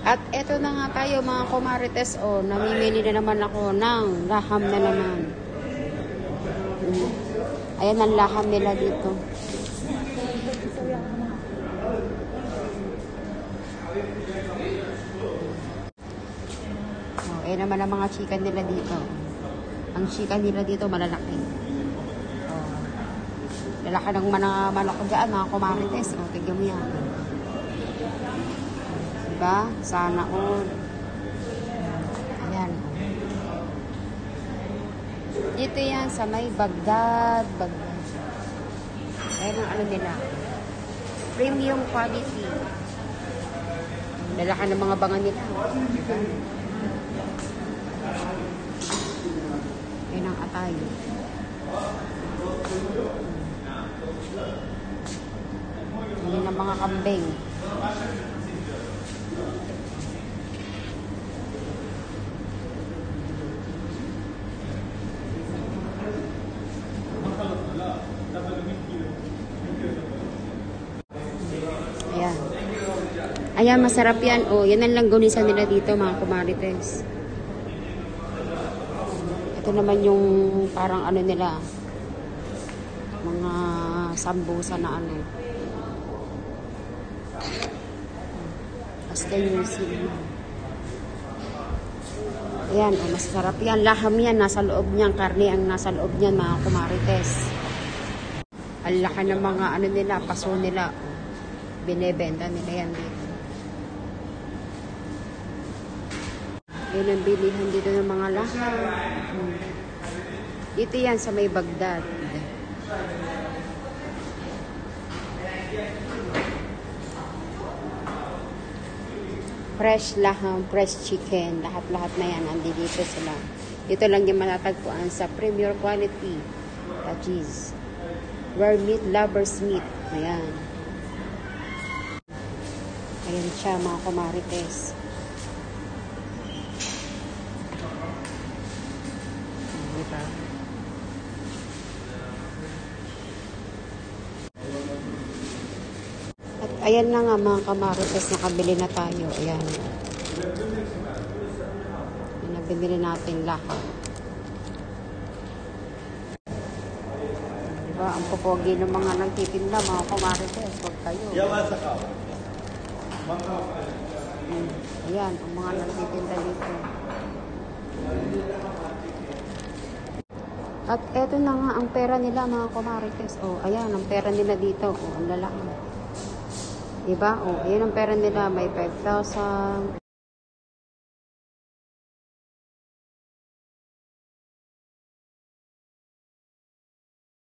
At eto na nga tayo mga kumarites. O, namimili na naman ako ng laham na naman. Ayan ang laham nila dito. O, ayan naman ang mga chicken nila dito. Ang chicken nila dito malalaki. O, lalaki ng manok ko dyan mga kumarites. O, tignan mo yan. Diba? Sana all. Ayan. Dito yan sa may Baghdad. Ayan ang ano nila. Premium quality. Lalaki ng mga bangan nila. Diba? Ayan ang atay. Ayan ang mga kambing. Ayan. Ayan, masarap yan. O, yan ang langgonisan nila dito, mga kumarites. Ito naman yung parang ano nila. Mga sambusa na ano. Basta yung sili. Ayan, o, masarap yan. Laham yan, nasa loob niyan. Karne ang nasa loob niyan, mga kumarites. Ang laki ng mga ano nila, paso nila. Binebenta nila yan dito. Yun ang bilihan dito ng mga laham. Dito yan sa may Baghdad. Fresh laham, fresh chicken, lahat-lahat na yan, andi dito sila. Dito lang yung matatagpuan sa premier quality. That is, where meat lovers meet. Ayan. Ayan siya, mga kumarites. Diba? At ayan na nga, mga kumarites, nakabili na tayo. Ayan. Nabili natin lahat. Diba? Ang pupogi ng mga nagtitinda, mga kumarites. Huwag kayo. Ayan, ang mga nagtitinda dito. At eto na nga ang pera nila, mga kumarites. O, ayan, ang pera nila dito. O, ang lalaki. Diba? O, ayan ang pera nila. May 5,000.